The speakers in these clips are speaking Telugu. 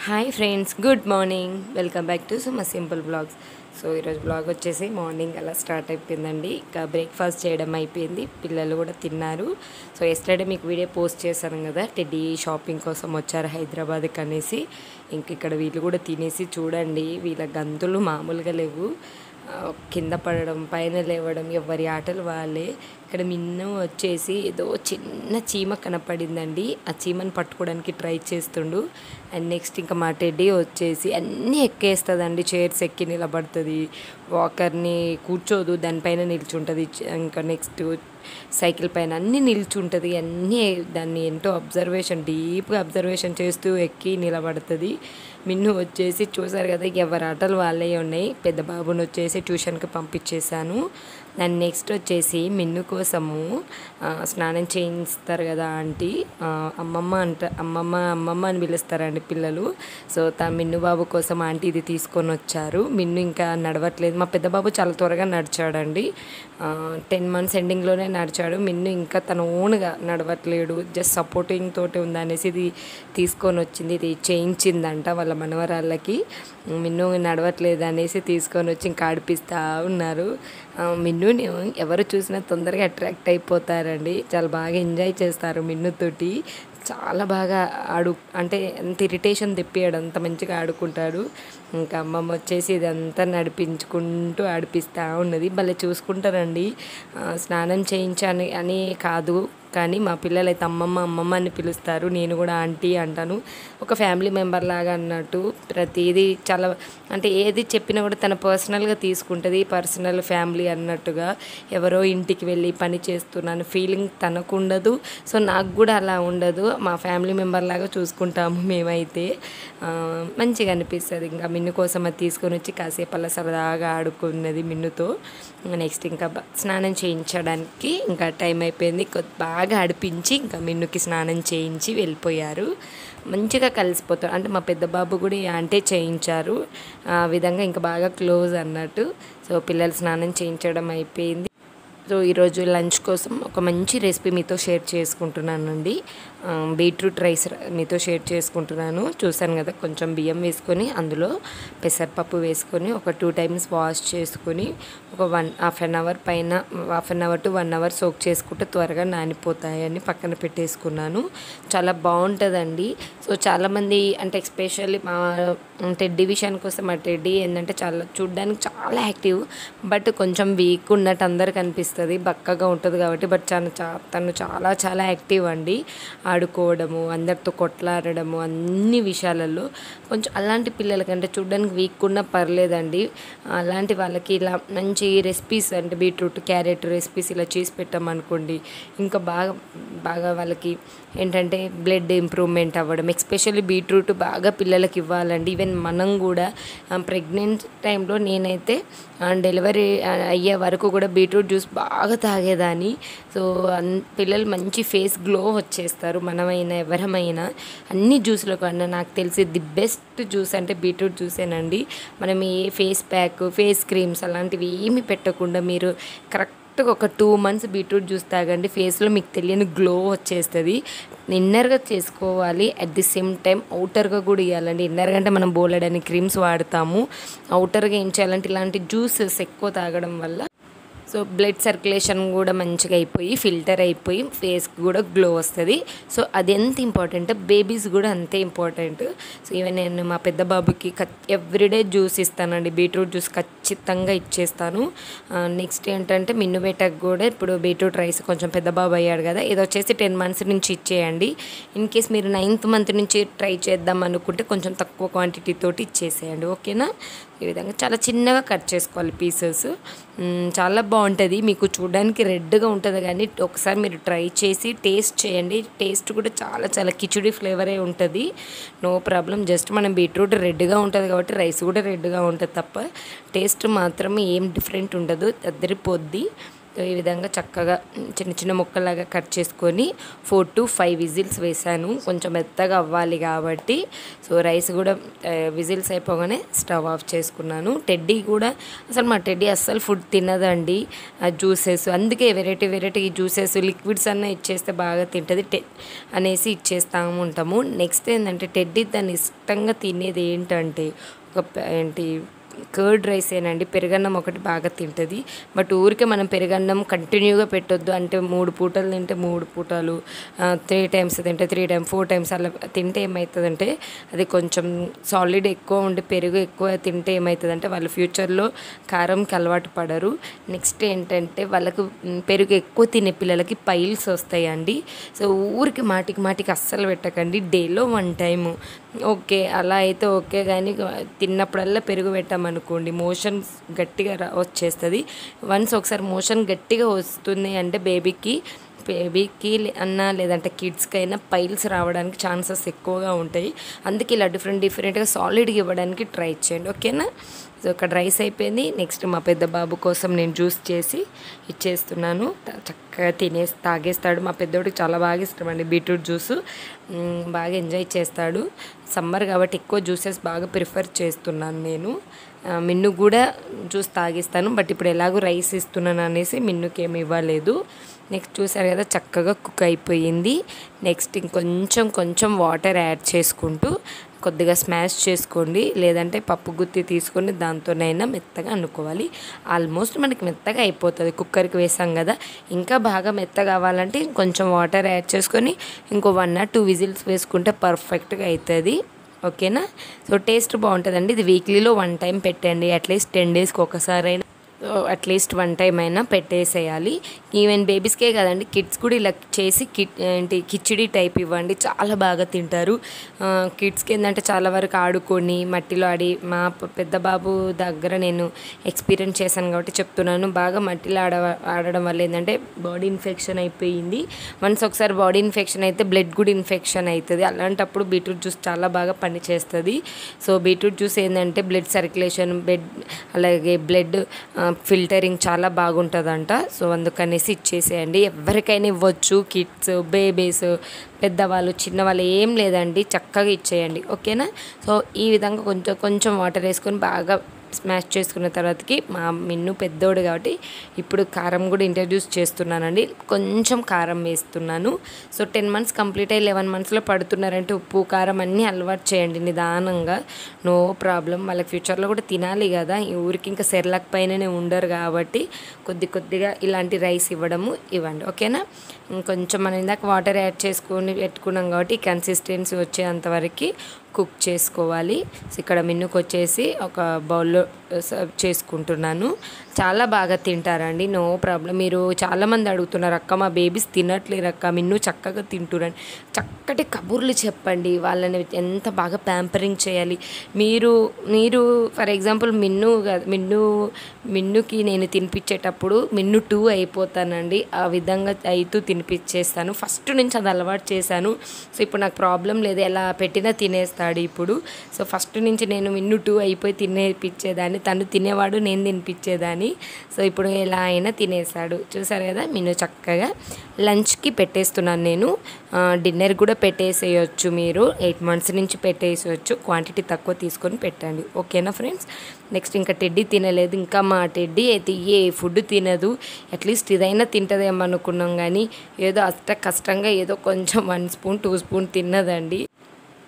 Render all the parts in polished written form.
Hi friends, good morning. Welcome back to Suma simple vlogs. So ఈరోజు బ్లాగ్ వచ్చేసి మార్నింగ్ అలా స్టార్ట్ అయిపోయిందండి. ఇంకా బ్రేక్ఫాస్ట్ చేయడం అయిపోయింది, పిల్లలు కూడా తిన్నారు. సో ఎస్టర్డే మీకు వీడియో పోస్ట్ చేశాను కదా, టెడ్డీ షాపింగ్ కోసం వచ్చారు హైదరాబాద్కి అనేసి. ఇంక ఇక్కడ వీళ్ళు కూడా తినేసి చూడండి, వీళ్ళ గంతులు మామూలుగా లేవు. కింద పడడం, పైన లేవడం, ఎవరి ఆటలు వాళ్ళే. ఇక్కడ మిన్ను వచ్చేసి ఏదో చిన్న చీమ కనపడిందండి, ఆ చీమను పట్టుకోవడానికి ట్రై చేస్తుండు. అండ్ నెక్స్ట్ ఇంకా మా టెడ్డీ వచ్చేసి అన్నీ ఎక్కేస్తుందండి, చైర్స్ ఎక్కి నిలబడుతుంది, వాకర్ని కూర్చోదు, దానిపైన నిల్చుంటుంది. ఇంకా నెక్స్ట్ సైకిల్ పైన అన్నీ నిల్చుంటుంది, అన్నీ దాన్ని ఎంతో డీప్గా అబ్జర్వేషన్ చేస్తూ ఎక్కి నిలబడుతుంది. మిన్ను వచ్చేసి చూసారు కదా, ఎవరి ఆటలు వాళ్ళే ఉన్నాయి. పెద్ద బాబుని వచ్చేసి ట్యూషన్కి పంపించేశాను. అండ్ నెక్స్ట్ వచ్చేసి మిన్ను కోసము స్నానం చేయిస్తారు కదా ఆంటీ, అమ్మమ్మ అని పిలుస్తారండి పిల్లలు. సో మిన్ను బాబు కోసం ఆంటీ ఇది తీసుకొని వచ్చారు. మిన్ను ఇంకా నడవట్లేదు. మా పెద్ద బాబు చాలా త్వరగా నడిచాడండి, 10 months ఎండింగ్లోనే నడిచాడు. మిన్ను ఇంకా తన ఓన్గా నడవట్లేడు, జస్ట్ సపోర్టింగ్ తోటి ఉందనేసి ఇది తీసుకొని వచ్చింది. ఇది చేయించిందంట వాళ్ళ మనవరాళ్ళకి. మిన్ను నడవట్లేదు అనేసి తీసుకొని వచ్చి ఇంకా ఆడిపిస్తూ ఉన్నారు. మిన్నుని ఎవరు చూసినా తొందరగా అట్రాక్ట్ అయిపోతారండి, చాలా బాగా ఎంజాయ్ చేస్తారు మిన్నుతోటి. చాలా బాగా అంటే ఎంత ఇరిటేషన్ తెప్పియాడు, అంత మంచిగా ఆడుకుంటాడు. ఇంకా అమ్మమ్మ వచ్చేసి ఇదంతా నడిపించుకుంటూ ఆడిపిస్తూ ఉన్నది. భలే చూసుకుంటారండి. స్నానం చేయించాను అని కాదు, కానీ మా పిల్లలు అయితే అమ్మమ్మ అని పిలుస్తారు. నేను కూడా ఆంటీ అంటాను, ఒక ఫ్యామిలీ మెంబర్ లాగా అన్నట్టు. ప్రతిదీ చాలా అంటే ఏది చెప్పినా కూడా తన పర్సనల్గా తీసుకుంటుంది, పర్సనల్ ఫ్యామిలీ అన్నట్టుగా. ఎవరో ఇంటికి వెళ్ళి పని చేస్తున్నాను ఫీలింగ్ తనకు ఉండదు. సో నాకు కూడా అలా ఉండదు, మా ఫ్యామిలీ మెంబర్ లాగా చూసుకుంటాము మేమైతే. మంచిగా అనిపిస్తుంది. ఇంకా మిన్ను కోసం అది తీసుకొని వచ్చి కాసేపు అలా సరదాగా ఆడుకున్నది మిన్నుతో. నెక్స్ట్ ఇంకా స్నానం చేయించడానికి ఇంకా టైం అయిపోయింది. బాగా ఆడిపించి ఇంకా మిన్నుకి స్నానం చేయించి వెళ్ళిపోయారు. మంచిగా కలిసిపోతారు. అంటే మా పెద్ద బాబు కూడా అంటే చేయించారు, ఆ విధంగా ఇంకా బాగా క్లోజ్ అన్నట్టు. సో పిల్లలు స్నానం చేయించడం అయిపోయింది. సో ఈరోజు లంచ్ కోసం ఒక మంచి రెసిపీ మీతో షేర్ చేసుకుంటున్నానండి. బీట్రూట్ రైస్ మీతో షేర్ చేసుకుంటున్నాను. చూసాను కదా, కొంచెం బియ్యం వేసుకొని అందులో పెసరపప్పు వేసుకొని ఒక 2 times వాష్ చేసుకొని ఒక half an hour to 1 hour soak చేసుకుంటే త్వరగా నానిపోతాయని పక్కన పెట్టేసుకున్నాను. చాలా బాగుంటుందండి. సో చాలామంది అంటే ఎస్పెషల్లీ మా టెడ్డీ విషయానికి వస్తే, మా టెడ్డీ ఏంటంటే చూడ్డానికి చాలా యాక్టివ్, బట్ కొంచెం వీక్ ఉన్నట్టు అందరికి అనిపిస్తుంది, బక్కగా ఉంటుంది కాబట్టి. బట్ తను చాలా యాక్టివ్ అండి. ఆడుకోవడము, అందరితో కొట్లాడడము, అన్ని విషయాలలో. కొంచెం అలాంటి పిల్లలకంటే చూడడానికి వీక్ ఉన్నా పర్లేదండి, అలాంటి వాళ్ళకి ఇలా మంచి రెసిపీస్ అంటే బీట్రూట్, క్యారెట్ రెసిపీస్ ఇలా చేసి పెట్టామనుకోండి, ఇంకా బాగా వాళ్ళకి ఏంటంటే బ్లడ్ ఇంప్రూవ్మెంట్ అవ్వడం. ఎస్పెషల్లీ బీట్రూట్ బాగా పిల్లలకి ఇవ్వాలండి. ఈవెన్ మనం కూడా ప్రెగ్నెంట్ టైంలో నేనైతే డెలివరీ అయ్యే వరకు కూడా బీట్రూట్ జ్యూస్ బాగా తాగేదాన్ని. సో పిల్లలు మంచి ఫేస్ గ్లో వచ్చేస్తారు. మనమైనా ఎవరమైనా అన్ని జ్యూస్లో కన్నా నాకు తెలిసి ది బెస్ట్ జ్యూస్ అంటే బీట్రూట్ జ్యూసేనండి. మనం ఏ ఫేస్ ప్యాక్, ఫేస్ క్రీమ్స్ అలాంటివి ఏమి పెట్టకుండా మీరు కరెక్ట్గా ఒక 2 months బీట్రూట్ జ్యూస్ తాగండి, ఫేస్లో మీకు తెలియని గ్లో వచ్చేస్తుంది. ఇన్నర్గా చేసుకోవాలి, అట్ ది సేమ్ టైం అవుటర్గా కూడా ఇవ్వాలండి. ఇన్నర్గా అంటే మనం బోలెడని క్రీమ్స్ వాడతాము, అవుటర్గా ఏం చేయాలంటే ఇలాంటి జ్యూసెస్ ఎక్కువ తాగడం వల్ల సో బ్లడ్ సర్క్యులేషన్ కూడా మంచిగా అయిపోయి ఫిల్టర్ అయిపోయి ఫేస్కి కూడా గ్లో వస్తుంది. సో అది ఎంత ఇంపార్టెంట్, బేబీస్ కూడా అంతే ఇంపార్టెంట్. సో ఈవెన్ నేను మా పెద్ద బాబుకి ఎవ్రీడే జ్యూస్ ఇస్తానండి, బీట్రూట్ జ్యూస్ ఖచ్చితంగా ఇచ్చేస్తాను. నెక్స్ట్ ఏంటంటే మిన్నుబేటకు కూడా ఇప్పుడు బీట్రూట్ రైస్ కొంచెం పెద్ద బాబు అయ్యాడు కదా, ఇది వచ్చేసి 10 months నుంచి ఇచ్చేయండి. ఇన్ కేస్ మీరు 9th month నుంచి ట్రై చేద్దాం అనుకుంటే కొంచెం తక్కువ క్వాంటిటీ తోటి ఇచ్చేసేయండి, ఓకేనా. ఈ విధంగా చాలా చిన్నగా కట్ చేసుకోవాలి పీసెస్. చాలా బాగుంటుంది, మీకు చూడడానికి రెడ్గా ఉంటుంది, కానీ ఒకసారి మీరు ట్రై చేసి టేస్ట్ చేయండి. టేస్ట్ కూడా చాలా కిచిడి ఫ్లేవరే ఉంటుంది, నో ప్రాబ్లం. జస్ట్ మనం బీట్రూట్ రెడ్గా ఉంటుంది కాబట్టి రైస్ కూడా రెడ్గా ఉంటుంది తప్ప టేస్ట్ మాత్రం ఏం డిఫరెంట్ ఉండదు, అద్దరిపోద్ది. ఈ విధంగా చక్కగా చిన్న చిన్న ముక్కలాగా కట్ చేసుకొని 4 to 5 విజిల్స్ వేసాను, కొంచెం మెత్తగా అవ్వాలి కాబట్టి. సో రైస్ కూడా విజిల్స్ అయిపోగానే స్టవ్ ఆఫ్ చేసుకున్నాను. టెడ్డీ కూడా అసలు మా టెడ్డీ అస్సలు ఫుడ్ తినదండి, జ్యూసెస్, అందుకే వెరైటీ జ్యూసెస్ లిక్విడ్స్ అన్న ఇచ్చేస్తే బాగా తింటుంది అనేసి ఇచ్చేస్తూ ఉంటాము. నెక్స్ట్ ఏంటంటే టెడ్డీ దాన్ని ఇష్టంగా తినేది ఏంటంటే ఏంటి కర్డ్ రైసేనండి. పెరుగన్నం ఒకటి బాగా తింటుంది. బట్ ఊరికే మనం పెరుగన్నం కంటిన్యూగా పెట్టొద్దు, అంటే 3 పూటలు తింటే 3 పూటలు, 3 టైమ్స్ తింటే 3 టైమ్స్ 4 టైమ్స్ అలా తింటే ఏమవుతుందంటే అది కొంచెం సాలిడ్ ఎక్కువ ఉండి పెరుగు ఎక్కువ తింటే ఏమవుతుందంటే వాళ్ళు ఫ్యూచర్లో కారంకి అలవాటు పడరు. నెక్స్ట్ ఏంటంటే వాళ్ళకు పెరుగు ఎక్కువ తినే పిల్లలకి పైల్స్ వస్తాయండి. సో ఊరికి మాటికి అస్సలు పెట్టకండి. డేలో 1 టైము ఓకే, అలా అయితే ఓకే, కానీ తిన్నప్పుడల్లా పెరుగు పెట్టామనుకోండి మోషన్ గట్టిగా వచ్చేస్తుంది. వన్స్ ఒకసారి మోషన్ గట్టిగా వస్తుంది అంటే బేబీకి అన్నా లేదంటే కిడ్స్కి అయినా పైల్స్ రావడానికి ఛాన్సెస్ ఎక్కువగా ఉంటాయి. అందుకే ఇలా డిఫరెంట్గా సాలిడ్గా ఇవ్వడానికి ట్రై చేయండి, ఓకేనా. సో ఇక్కడ రైస్ అయిపోయింది. నెక్స్ట్ మా పెద్ద బాబు కోసం నేను జ్యూస్ చేసి ఇచ్చేస్తున్నాను, చక్కగా తాగేస్తాడు. మా పెద్దోడికి చాలా బాగా ఇష్టం అండి బీట్రూట్ జ్యూస్, బాగా ఎంజాయ్ చేస్తాడు. సమ్మర్ కాబట్టి ఎక్కువ జ్యూసెస్ బాగా ప్రిఫర్ చేస్తున్నాను నేను. మిన్ను కూడా జ్యూస్ తాగిస్తాను, బట్ ఇప్పుడు ఎలాగో రైస్ ఇస్తున్నాను అనేసి మిన్నుకి ఏమి ఇవ్వలేదు. నెక్స్ట్ చూసారు కదా చక్కగా కుక్ అయిపోయింది. నెక్స్ట్ కొంచెం వాటర్ యాడ్ చేసుకుంటూ కొద్దిగా స్మాష్ చేసుకోండి, లేదంటే పప్పు గుత్తి తీసుకొని దాంతోనైనా మెత్తగా అనుకోవాలి. ఆల్మోస్ట్ మనకి మెత్తగా అయిపోతుంది, కుక్కర్కి వేసాం కదా. ఇంకా బాగా మెత్తగా అవ్వాలంటే కొంచెం వాటర్ యాడ్ చేసుకొని ఇంకో 1 or 2 విజిల్స్ వేసుకుంటే పర్ఫెక్ట్గా అవుతుంది, ఓకేనా. సో టేస్ట్ బాగుంటుందండి. ఇది వీక్లీలో 1 టైం పెట్టండి, అట్లీస్ట్ 10 డేస్కి ఒకసారైనా, అట్లీస్ట్ 1 టైం అయినా పెట్టేసేయాలి. ఈవెన్ బేబీస్కే కదండి, కిడ్స్ కూడా ఇలా చేసి కిచిడి టైప్ ఇవ్వండి, చాలా బాగా తింటారు. కిడ్స్కి ఏంటంటే చాలా వరకు ఆడుకొని మట్టిలో ఆడి, మా పెద్ద బాబు దగ్గర నేను ఎక్స్పీరియన్స్ చేశాను కాబట్టి చెప్తున్నాను. బాగా మట్టిలో ఆడడం వల్ల ఏంటంటే బాడీ ఇన్ఫెక్షన్ అయిపోయింది. వన్స్ ఒకసారి బాడీ ఇన్ఫెక్షన్ అయితే బ్లడ్ కూడా ఇన్ఫెక్షన్ అవుతుంది. అలాంటప్పుడు బీట్రూట్ జ్యూస్ చాలా బాగా పనిచేస్తుంది. సో బీట్రూట్ జ్యూస్ ఏంటంటే బ్లడ్ సర్క్యులేషన్, అలాగే బ్లడ్ ఫిల్టరింగ్ చాలా బాగుంటుందంట. సో అందుకనేసి ఇచ్చేసేయండి. ఎవరికైనా ఇవ్వచ్చు, కిడ్స్, బేబీస్, పెద్దవాళ్ళు, చిన్నవాళ్ళు ఏం లేదండి, చక్కగా ఇచ్చేయండి, ఓకేనా. సో ఈ విధంగా కొంచెం వాటర్ వేసుకొని బాగా స్మాష్ చేసుకున్న తర్వాతకి మా మిన్ను పెద్దోడు కాబట్టి ఇప్పుడు కారం కూడా ఇంట్రడ్యూస్ చేస్తున్నానండి. కొంచెం కారం వేస్తున్నాను. సో 10 months కంప్లీట్ అయ్యి 11 monthsలో పడుతున్నారంటే ఉప్పు కారం అన్నీ అలవాటు చేయండి నిదానంగా, నో ప్రాబ్లం. వాళ్ళకి ఫ్యూచర్లో కూడా తినాలి కదా, ఈ ఊరికి ఇంకా సెర్లాక్ పైననే ఉండరు కాబట్టి కొద్దిగా ఇలాంటి రైస్ ఇవ్వండి, ఓకేనా. ఇంకొంచెం మనం ఇందాక వాటర్ యాడ్ చేసుకొని పెట్టుకున్నాం కాబట్టి కన్సిస్టెన్సీ వచ్చేంతవరకు కుక్ చేసుకోవాలి. సో ఇక్కడ మిన్నుకు వచ్చేసి ఒక బౌల్లో సర్వ్ చేసుకుంటున్నాను. చాలా బాగా తింటారండి, నో ప్రాబ్లం. మీరు చాలామంది అడుగుతున్నారు, అక్క మా బేబీస్ తినట్లేరు అక్క, మిన్ను చక్కగా తింటురండి. చక్కటి కబుర్లు చెప్పండి, వాళ్ళని ఎంత బాగా ప్యాంపరింగ్ చేయాలి. మీరు ఫర్ ఎగ్జాంపుల్ మిన్నుకి నేను తినిపించేటప్పుడు మిన్ను 2 అయిపోతానండి, ఆ విధంగా అయితే తినిపించేస్తాను. ఫస్ట్ నుంచి అది అలవాటు చేశాను. సో ఇప్పుడు నాకు ప్రాబ్లం లేదు, ఎలా పెట్టినా తినేస్తాడు ఇప్పుడు. సో ఫస్ట్ నుంచి నేను మిన్ను 2 అయిపోయి తినేపించేదాన్ని, తను తినేవాడు, నేను తినిపించేదాన్ని. సో ఇప్పుడు ఎలా అయినా తినేసాడు, చూసారు కదా. మిన్ను చక్కగా లంచ్కి పెట్టేస్తున్నాను నేను. డిన్నర్ కూడా పెట్టేసేయచ్చు, మీరు 8 months నుంచి పెట్టేసేయచ్చు. క్వాంటిటీ తక్కువ తీసుకొని పెట్టండి, ఓకేనా ఫ్రెండ్స్. నెక్స్ట్ ఇంకా టెడ్డీ తినలేదు. ఇంకా మా టెడ్డీ అయితే ఏ ఫుడ్ తినదు, అట్లీస్ట్ ఇదైనా తింటుందేమో అనుకున్నాం, కానీ ఏదో కష్టంగా ఏదో కొంచెం 1 spoon 2 spoon తిన్నదండి.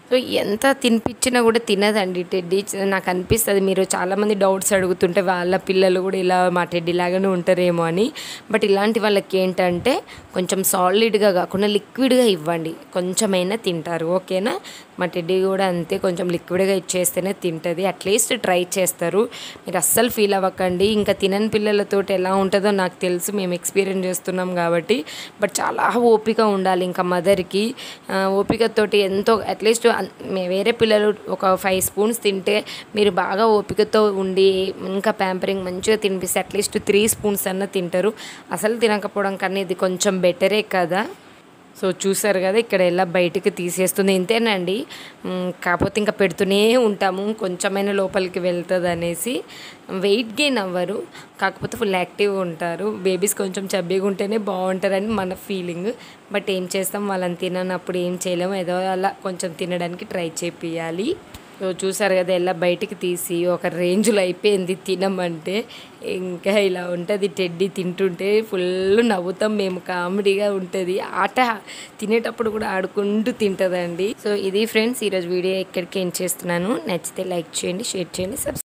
సో ఎంత తినిపించినా కూడా తినదండి టెడ్డీ. నాకు అనిపిస్తుంది, మీరు చాలామంది డౌట్స్ అడుగుతుంటే వాళ్ళ పిల్లలు కూడా ఇలా మా టెడ్డీ లాగానే ఉంటారేమో అని. బట్ ఇలాంటి వాళ్ళకి ఏంటంటే కొంచెం సాలిడ్గా కాకుండా లిక్విడ్గా ఇవ్వండి, కొంచెమైనా తింటారు, ఓకేనా. మా టెడ్డీ కూడా అంతే, కొంచెం లిక్విడ్గా ఇచ్చేస్తేనే తింటుంది, అట్లీస్ట్ ట్రై చేస్తారు. మీరు అస్సలు ఫీల్ అవ్వకండి. ఇంకా తినని పిల్లలతో ఎలా ఉంటుందో నాకు తెలుసు, మేము ఎక్స్పీరియన్స్ చేస్తున్నాం కాబట్టి. బట్ చాలా ఓపిక ఉండాలి ఇంకా మదర్కి. ఓపికతోటి ఎంతో అట్లీస్ట్ వేరే పిల్లలు ఒక 5 spoons తింటే మీరు బాగా ఓపికతో ఉండి ఇంకా ప్యాంపరింగ్ మంచిగా తినిపిస్తే అట్లీస్ట్ 3 spoons అన్న తింటారు. అసలు తినకపోవడం కన్నా ఇది కొంచెం బెటరే కదా. సో చూసారు కదా ఇక్కడ ఎలా బయటికి తీసేస్తుంది ఇంతేనండి. కాకపోతే ఇంకా పెడుతూనే ఉంటాము కొంచెమైనా లోపలికి వెళ్తుంది అనేసి. వెయిట్ గెయిన్ అవ్వరు, కాకపోతే ఫుల్ యాక్టివ్గా ఉంటారు. బేబీస్ కొంచెం చబ్బీగా ఉంటేనే బాగుంటారని మన ఫీలింగ్. బట్ ఏం చేస్తాం, వాళ్ళని తిననప్పుడు ఏం చేయలేము, ఏదో అలా కొంచెం తినడానికి ట్రై చేపియాలి. సో చూసారు కదా ఎలా బయటికి తీసి ఒక రేంజ్లో అయిపోయింది తినమంటే. ఇంకా ఇలా ఉంటుంది టెడ్డీ తింటుంటే ఫుల్ నవ్వుతాం మేము, కామెడీగా ఉంటుంది. ఆట తినేటప్పుడు కూడా ఆడుకుంటూ తింటుందండి. సో ఇది ఫ్రెండ్స్ ఈరోజు వీడియో ఎక్కడికి ఏం చేస్తున్నాను. నచ్చితే లైక్ చేయండి, షేర్ చేయండి, సబ్స్క్రైబ్